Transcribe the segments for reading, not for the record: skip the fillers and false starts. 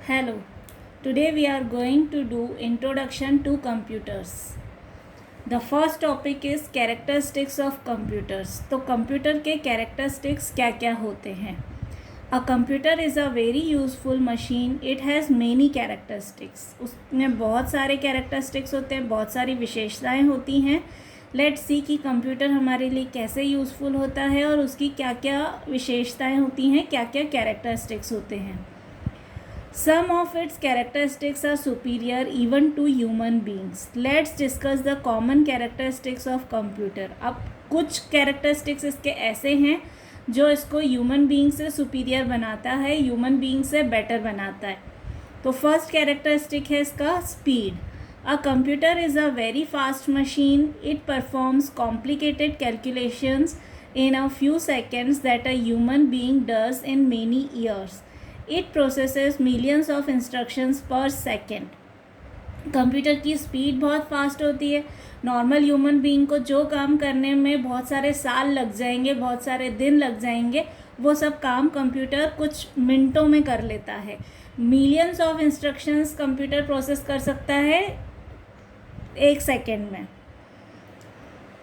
Hello. Today we are going to do introduction to computers. The first topic is characteristics of computers. तो computer के characteristics क्या क्या होते हैं? A computer is a very useful machine. It has many characteristics. उसमें बहुत सारे characteristics होते हैं, बहुत सारी विशेषताएं होती हैं. Let's see कि कंप्यूटर हमारे लिए कैसे यूज़फुल होता है और उसकी क्या क्या विशेषताएं होती हैं, क्या क्या characteristics होते हैं. Some of its characteristics are superior even to human beings. Let's discuss the common characteristics of computer. अब कुछ characteristics इसके ऐसे हैं जो इसको human being से superior बनाता है, human being से better बनाता है. तो first characteristic है इसका speed. A computer is a very fast machine. It performs complicated calculations in a few seconds that a human being does in many years. It processes millions of instructions per second. Computer की speed बहुत fast होती है. Normal human being को जो काम करने में बहुत सारे साल लग जाएंगे, बहुत सारे दिन लग जाएंगे, वो सब काम कंप्यूटर कुछ मिनटों में कर लेता है. Millions of instructions computer process कर सकता है 1 सेकेंड में.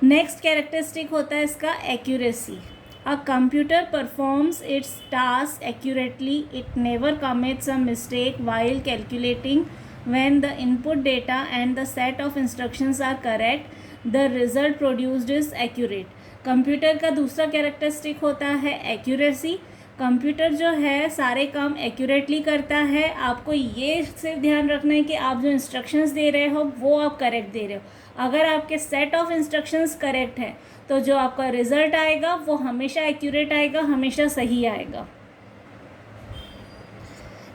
नेक्स्ट कैरेक्टरिस्टिक होता है इसका accuracy. A computer performs its task accurately. It never commits a mistake while calculating. When the input data and the set of instructions are correct, the result produced is accurate. Computer का दूसरा characteristic होता है accuracy. Computer जो है सारे काम accurately करता है. आपको ये सिर्फ ध्यान रखना है कि आप जो इंस्ट्रक्शंस दे रहे हो वो आप करेक्ट दे रहे हो. अगर आपके सेट ऑफ इंस्ट्रक्शंस करेक्ट है तो जो आपका रिजल्ट आएगा वो हमेशा एक्यूरेट आएगा, हमेशा सही आएगा.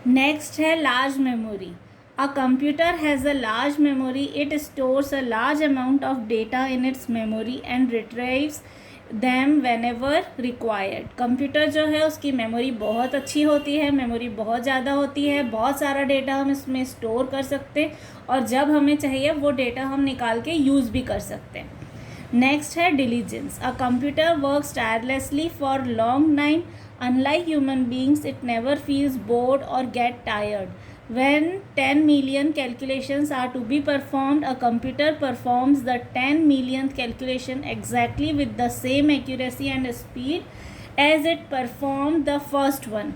नेक्स्ट है large memory. A computer has a large memory. It stores a large amount of data in its memory and retrieves them whenever required. Computer जो है उसकी मेमोरी बहुत अच्छी होती है, मेमोरी बहुत ज़्यादा होती है, बहुत सारा डेटा हम इसमें स्टोर कर सकते हैं और जब हमें चाहिए वो डेटा हम निकाल के यूज़ भी कर सकते हैं. नेक्स्ट है diligence. A computer works tirelessly for long time. Unlike human beings it never feels board और get tired. When 10 million calculations are to be performed, a computer performs the 10 millionth calculation exactly with the same accuracy and speed as it performed the first one.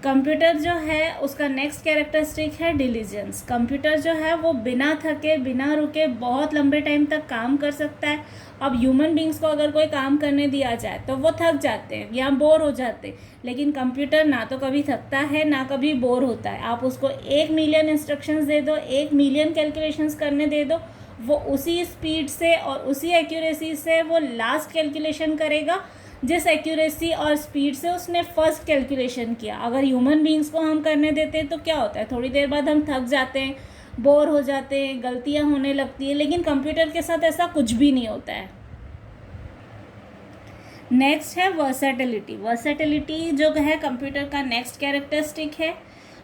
Computer जो है उसका next characteristic है diligence. Computer जो है वो बिना थके बिना रुके बहुत लंबे टाइम तक काम कर सकता है. अब ह्यूमन बींग्स को अगर कोई काम करने दिया जाए तो वो थक जाते हैं या बोर हो जाते हैं, लेकिन कंप्यूटर ना तो कभी थकता है ना कभी बोर होता है. आप उसको 1 मिलियन इंस्ट्रक्शंस दे दो, 1 मिलियन कैलकुलेशंस करने दे दो, वो उसी स्पीड से और उसी एक्यूरेसी से वो लास्ट कैलकुलेशन करेगा जिस एक्यूरेसी और स्पीड से उसने फर्स्ट कैलकुलेशन किया. अगर ह्यूमन बींग्स को हम करने देते हैं तो क्या होता है, थोड़ी देर बाद हम थक जाते हैं, बोर हो जाते हैं, गलतियां होने लगती है, लेकिन कंप्यूटर के साथ ऐसा कुछ भी नहीं होता है. नेक्स्ट है वर्सेटिलिटी. वर्सेटिलिटी जो है कंप्यूटर का नेक्स्ट कैरेक्टरिस्टिक है.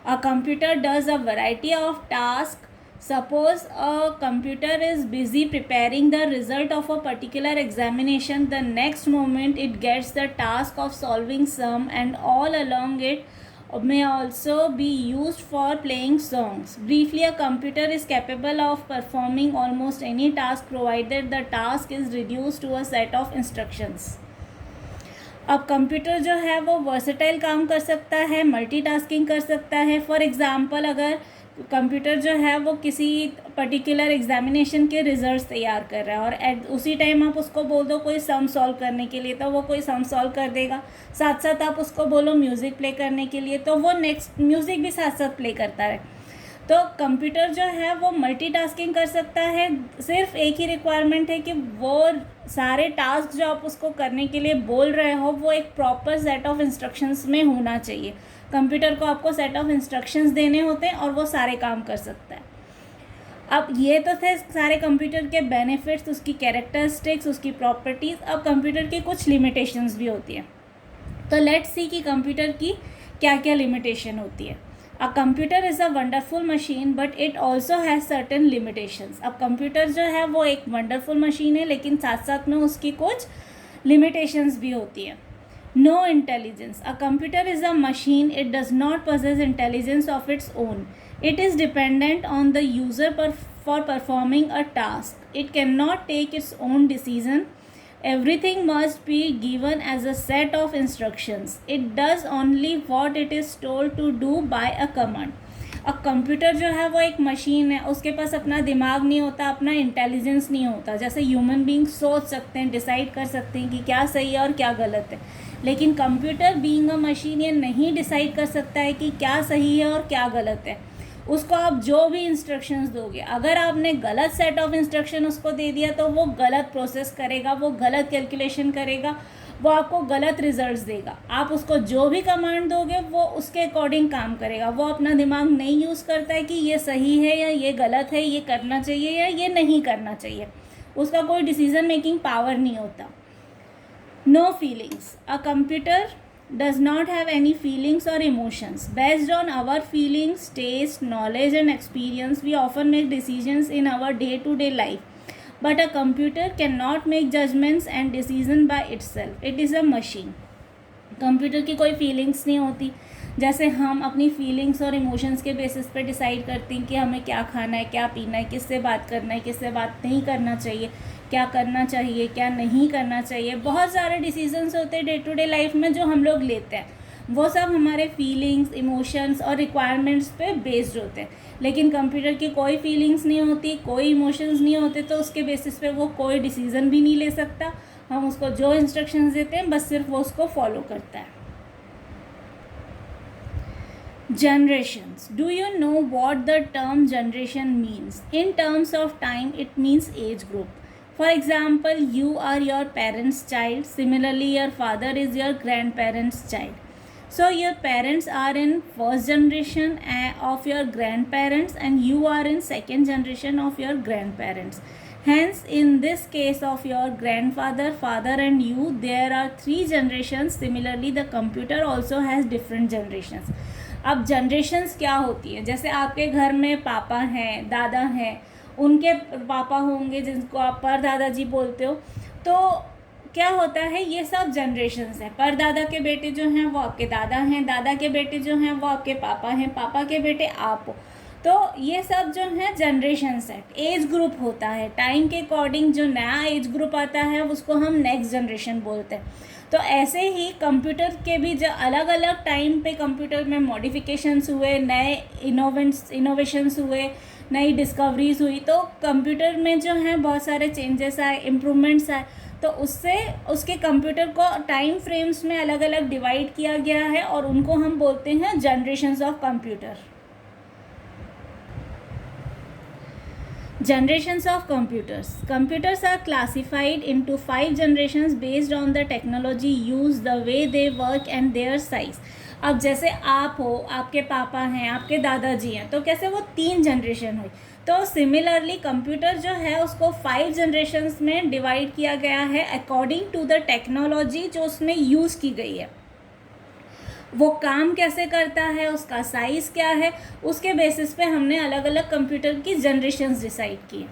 A computer does a variety of task. Suppose a computer is busy preparing the result of a particular examination. The next moment it gets the task of solving sum, and all along it may also be used for playing songs. Briefly, a computer is capable of performing almost any task provided the task is reduced to a set of instructions. अब computer जो है वो versatile काम कर सकता है, multitasking कर सकता है. फॉर एग्जांपल अगर कंप्यूटर जो है वो किसी पर्टिकुलर एग्जामिनेशन के रिजल्ट्स तैयार कर रहा है और उसी टाइम आप उसको बोल दो कोई सम सॉल्व करने के लिए तो वो कोई सम सॉल्व कर देगा. साथ साथ आप उसको बोलो म्यूज़िक प्ले करने के लिए तो वो नेक्स्ट म्यूज़िक भी साथ साथ प्ले करता है. तो कंप्यूटर जो है वो मल्टीटास्किंग कर सकता है. सिर्फ एक ही रिक्वायरमेंट है कि वो सारे टास्क जो आप उसको करने के लिए बोल रहे हो वो एक प्रॉपर सेट ऑफ इंस्ट्रक्शंस में होना चाहिए. कंप्यूटर को आपको सेट ऑफ इंस्ट्रक्शंस देने होते हैं और वो सारे काम कर सकता है. अब ये तो थे सारे कंप्यूटर के बेनिफिट्स, उसकी कैरेक्टरिस्टिक्स, उसकी प्रॉपर्टीज़. अब कंप्यूटर की कुछ लिमिटेशंस भी होती है. तो लेट्स सी कि कंप्यूटर की क्या क्या लिमिटेशन होती है. A computer is a wonderful machine but it also has certain limitations. अब कंप्यूटर जो है वो एक वंडरफुल मशीन है लेकिन साथ साथ में उसकी कुछ लिमिटेशंस भी होती हैं. No intelligence. A computer is a machine. It does not possess intelligence of its own. It is dependent on the user for performing a task. It cannot take its own decision. Everything must be given as a set of instructions. It does only what it is told to do by a command. Computer जो है वो एक machine है, उसके पास अपना दिमाग नहीं होता, अपना इंटेलिजेंस नहीं होता. जैसे ह्यूमन बीइंग सोच सकते हैं, डिसाइड कर सकते हैं कि क्या सही है और क्या गलत है, लेकिन कंप्यूटर बीइंग अ मशीन ये नहीं डिसाइड कर सकता है कि क्या सही है और क्या गलत है. उसको आप जो भी इंस्ट्रक्शंस दोगे, अगर आपने गलत सेट ऑफ इंस्ट्रक्शन उसको दे दिया तो वो गलत प्रोसेस करेगा, वो गलत कैलकुलेशन करेगा, वो आपको गलत रिजल्ट्स देगा. आप उसको जो भी कमांड दोगे वो उसके अकॉर्डिंग काम करेगा. वो अपना दिमाग नहीं यूज़ करता है कि ये सही है या ये गलत है, ये करना चाहिए या ये नहीं करना चाहिए. उसका कोई डिसीजन मेकिंग पावर नहीं होता. No feelings. A computer does not have any feelings or emotions. Based on our feelings, taste, knowledge and experience, we often make decisions in our day-to-day life. But a computer cannot make judgments and decisions by itself. It is a machine. Computer की कोई feelings नहीं होती. जैसे हम अपनी feelings और emotions के basis पे डिसाइड करते हैं कि हमें क्या खाना है, क्या पीना है, किससे बात करना है, किससे बात नहीं करना चाहिए, क्या करना चाहिए, क्या नहीं करना चाहिए. बहुत सारे डिसीजंस होते हैं डे टू डे लाइफ में जो हम लोग लेते हैं. वो सब हमारे फीलिंग्स, इमोशंस और रिक्वायरमेंट्स पे बेस्ड होते हैं. लेकिन कंप्यूटर की कोई फीलिंग्स नहीं होती, कोई इमोशंस नहीं होते, तो उसके बेसिस पे वो कोई डिसीज़न भी नहीं ले सकता. हम उसको जो इंस्ट्रक्शंस देते हैं बस सिर्फ वो उसको फॉलो करता है. Generations. Do you know what the term generation means? In terms of time, it means age group. For example, you are your parents' child. Similarly, your father is your grandparents' child. So your parents are in first generation of your grandparents and you are in second generation of your grandparents. Hence, in this case of your grandfather, father and you, there are 3 generations. Similarly, the computer also has different generations. अब generations क्या होती है, जैसे आपके घर में पापा हैं, दादा हैं, उनके पापा होंगे जिनको आप परदादाजी बोलते हो. तो क्या होता है, ये सब जनरेशन्स हैं. परदादा के बेटे जो हैं वो आपके दादा हैं, दादा के बेटे जो हैं वो आपके पापा हैं, पापा के बेटे आप हो. तो ये सब जो है जनरेशन्स है. एज ग्रुप होता है, टाइम के अकॉर्डिंग जो नया एज ग्रुप आता है उसको हम नेक्स्ट जनरेशन बोलते हैं. तो ऐसे ही कंप्यूटर के भी जो अलग अलग टाइम पे कंप्यूटर में मॉडिफिकेशंस हुए, नए इनोवेशंस हुए, नई डिस्कवरीज हुई, तो कंप्यूटर में जो है बहुत सारे चेंजेस आए, इम्प्रूवमेंट्स आए. तो उससे उसके कंप्यूटर को टाइम फ्रेम्स में अलग अलग डिवाइड किया गया है और उनको हम बोलते हैं generations of computer. Generations of computers. Computers are classified into 5 generations based on the technology used, the way they work and their size. अब जैसे आप हो, आपके पापा हैं, आपके दादाजी हैं, तो कैसे वो 3 जनरेशन हुई. तो सिमिलरली कंप्यूटर जो है उसको 5 जनरेशन्स में डिवाइड किया गया है अकॉर्डिंग टू द टेक्नोलॉजी जो उसमें यूज़ की गई है. वो काम कैसे करता है, उसका साइज़ क्या है, उसके बेसिस पे हमने अलग अलग कंप्यूटर की जनरेशन्स डिसाइड की.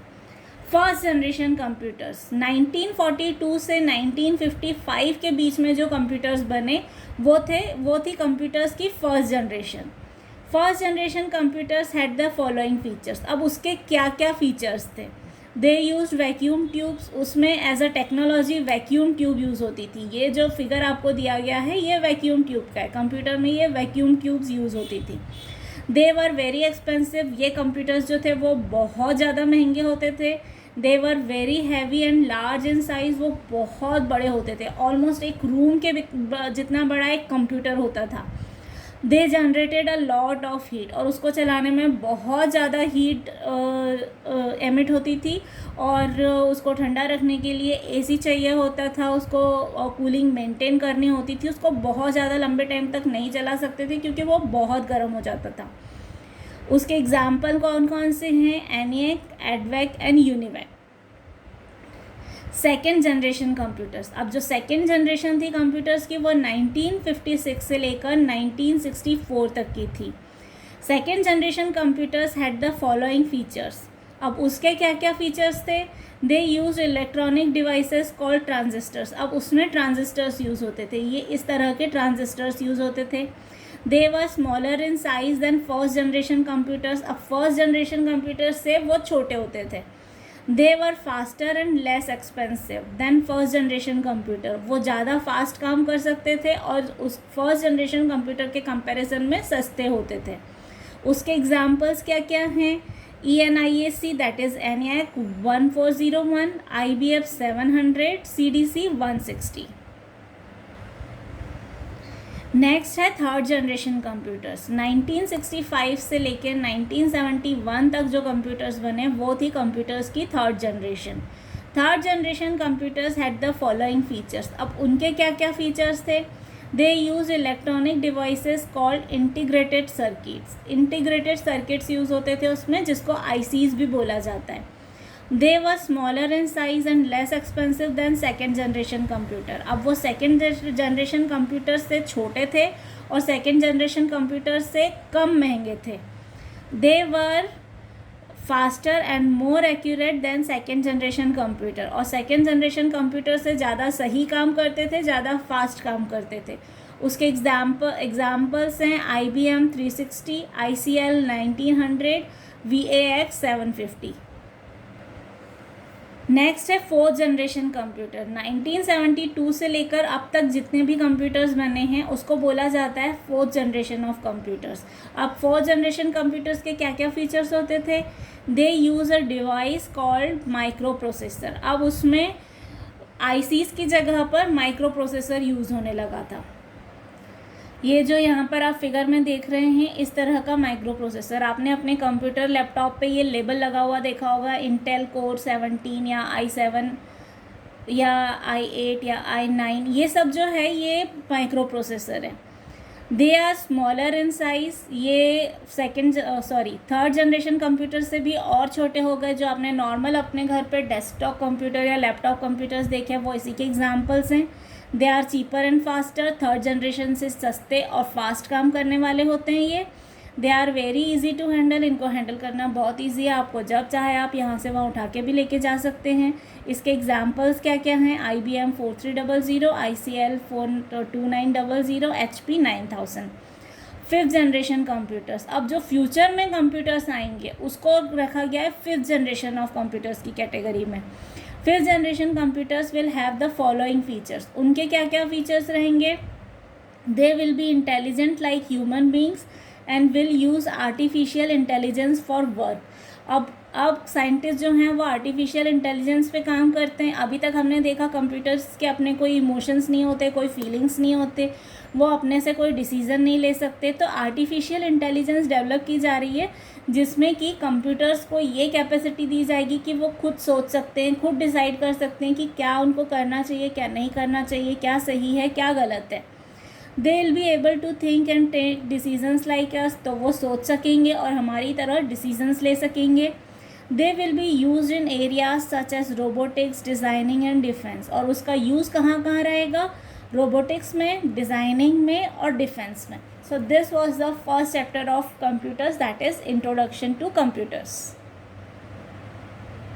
फर्स्ट जनरेशन कंप्यूटर्स 1942 से 1955 के बीच में जो कंप्यूटर्स बने वो थी कंप्यूटर्स की first generation. First generation computers had the following features. अब उसके क्या क्या फीचर्स थे. They use vacuum tubes. उसमें as a technology vacuum tube use होती थी. ये जो फिगर आपको दिया गया है ये वैक्यूम ट्यूब का है. कंप्यूटर में ये वैक्यूम ट्यूब्स यूज़ होती थी. They were very expensive. ये कंप्यूटर्स जो थे वो बहुत ज़्यादा महंगे होते थे. They were very heavy and large in size. वो बहुत बड़े होते थे, ऑलमोस्ट एक रूम के जितना बड़ा एक कंप्यूटर होता था. They generated a lot of heat. और उसको चलाने में बहुत ज़्यादा हीट एमिट होती थी और उसको ठंडा रखने के लिए एसी चाहिए होता था. उसको कूलिंग मेंटेन करनी होती थी. उसको बहुत ज़्यादा लंबे टाइम तक नहीं चला सकते थे क्योंकि वो बहुत गर्म हो जाता था. उसके एग्जाम्पल कौन कौन से हैं. ENIAC, EDVAC and UNIVAC. Second generation computers. अब जो सेकेंड जनरेशन थी कंप्यूटर्स की वो 1956 से लेकर 1964 तक की थी. Second generation computers had the following features. अब उसके क्या क्या फीचर्स थे? They use electronic devices called transistors. अब उसमें ट्रांजिस्टर्स यूज़ होते थे, ये इस तरह के ट्रांजिस्टर्स यूज़ होते थे। They were smaller in size than first generation computers. अब फर्स्ट जनरेशन कंप्यूटर्स से वो छोटे होते थे। They were faster and less expensive than first generation computer. वो ज़्यादा फास्ट काम कर सकते थे और उस फर्स्ट जनरेशन कंप्यूटर के कंपैरिजन में सस्ते होते थे। उसके एग्जाम्पल्स क्या क्या हैं? ENIAC that is ENIAC 1401, IBM 700, CDC 160। Next है थर्ड जनरेशन कंप्यूटर्स। 1965 से लेकर 1971 तक जो कंप्यूटर्स बने वो थी कंप्यूटर्स की third generation. Third generation computers had the following features. अब उनके क्या क्या फीचर्स थे? They use electronic devices called integrated circuits. Integrated circuits use होते थे उसमें, जिसको ICs भी बोला जाता है। They were smaller in size and less expensive than second generation computer. अब वो सेकेंड जनरेशन कंप्यूटर से छोटे थे और सेकेंड जनरेशन कंप्यूटर से कम महंगे थे। They were faster and more accurate than second generation computer. और सेकेंड जनरेशन कंप्यूटर से ज़्यादा सही काम करते थे, ज़्यादा फास्ट काम करते थे। उसके एग्जाम्पल्स हैं IBM 360, ICL 1900, VAX 750। नेक्स्ट है फोर्थ जनरेशन कंप्यूटर। 1972 से लेकर अब तक जितने भी कंप्यूटर्स बने हैं उसको बोला जाता है फोर्थ जनरेशन ऑफ कंप्यूटर्स। अब फोर्थ जनरेशन कंप्यूटर्स के क्या क्या फीचर्स होते थे? They use a device called micro processor. अब उसमें ICs की जगह पर माइक्रो प्रोसेसर यूज़ होने लगा था। ये जो यहाँ पर आप फिगर में देख रहे हैं, इस तरह का माइक्रो प्रोसेसर आपने अपने कंप्यूटर लैपटॉप पे ये लेबल लगा हुआ देखा होगा, इंटेल कोर 17 या i7 या i8 या i9, ये सब जो है ये माइक्रो प्रोसेसर है। They are smaller in size. ये थर्ड जनरेशन कंप्यूटर से भी और छोटे हो गए। जो आपने नॉर्मल अपने घर पे डेस्कटॉप कंप्यूटर या लैपटॉप कंप्यूटर्स देखे हैं वो इसी के एग्जाम्पल्स हैं। They are cheaper and faster. Third generation से सस्ते और फास्ट काम करने वाले होते हैं ये। They are very easy to handle. इनको हैंडल करना बहुत ईजी है, आपको जब चाहे आप यहाँ से वहाँ उठा के भी लेके जा सकते हैं। इसके एग्जाम्पल्स क्या क्या हैं? IBM 4300, ICL 2900, HP 9000। Fifth generation computers. अब जो फ्यूचर में कंप्यूटर्स आएंगे उसको रखा गया है फिफ्थ जनरेशन ऑफ कंप्यूटर्स की कैटेगरी में। Fifth generation computers will have the following features. उनके क्या क्या फीचर्स रहेंगे? दे will be intelligent like human beings and will use artificial intelligence for work. अब साइंटिस्ट जो हैं वो आर्टिफिशियल इंटेलिजेंस पे काम करते हैं। अभी तक हमने देखा कंप्यूटर्स के अपने कोई इमोशंस नहीं होते, कोई फीलिंग्स नहीं होते, वो अपने से कोई डिसीज़न नहीं ले सकते। तो आर्टिफिशियल इंटेलिजेंस डेवलप की जा रही है जिसमें कि कंप्यूटर्स को ये कैपेसिटी दी जाएगी कि वो खुद सोच सकते हैं, खुद डिसाइड कर सकते हैं कि क्या उनको करना चाहिए, क्या नहीं करना चाहिए, क्या सही है, क्या गलत है। They will be able to think and take decisions like us. तो वो सोच सकेंगे और हमारी तरह डिसीजंस ले सकेंगे। They will be use in areas such as robotics, designing and defence. और उसका यूज़ कहाँ कहाँ रहेगा? रोबोटिक्स में, डिज़ाइनिंग में और डिफेंस में। So this was the first chapter of computers, that is introduction to computers.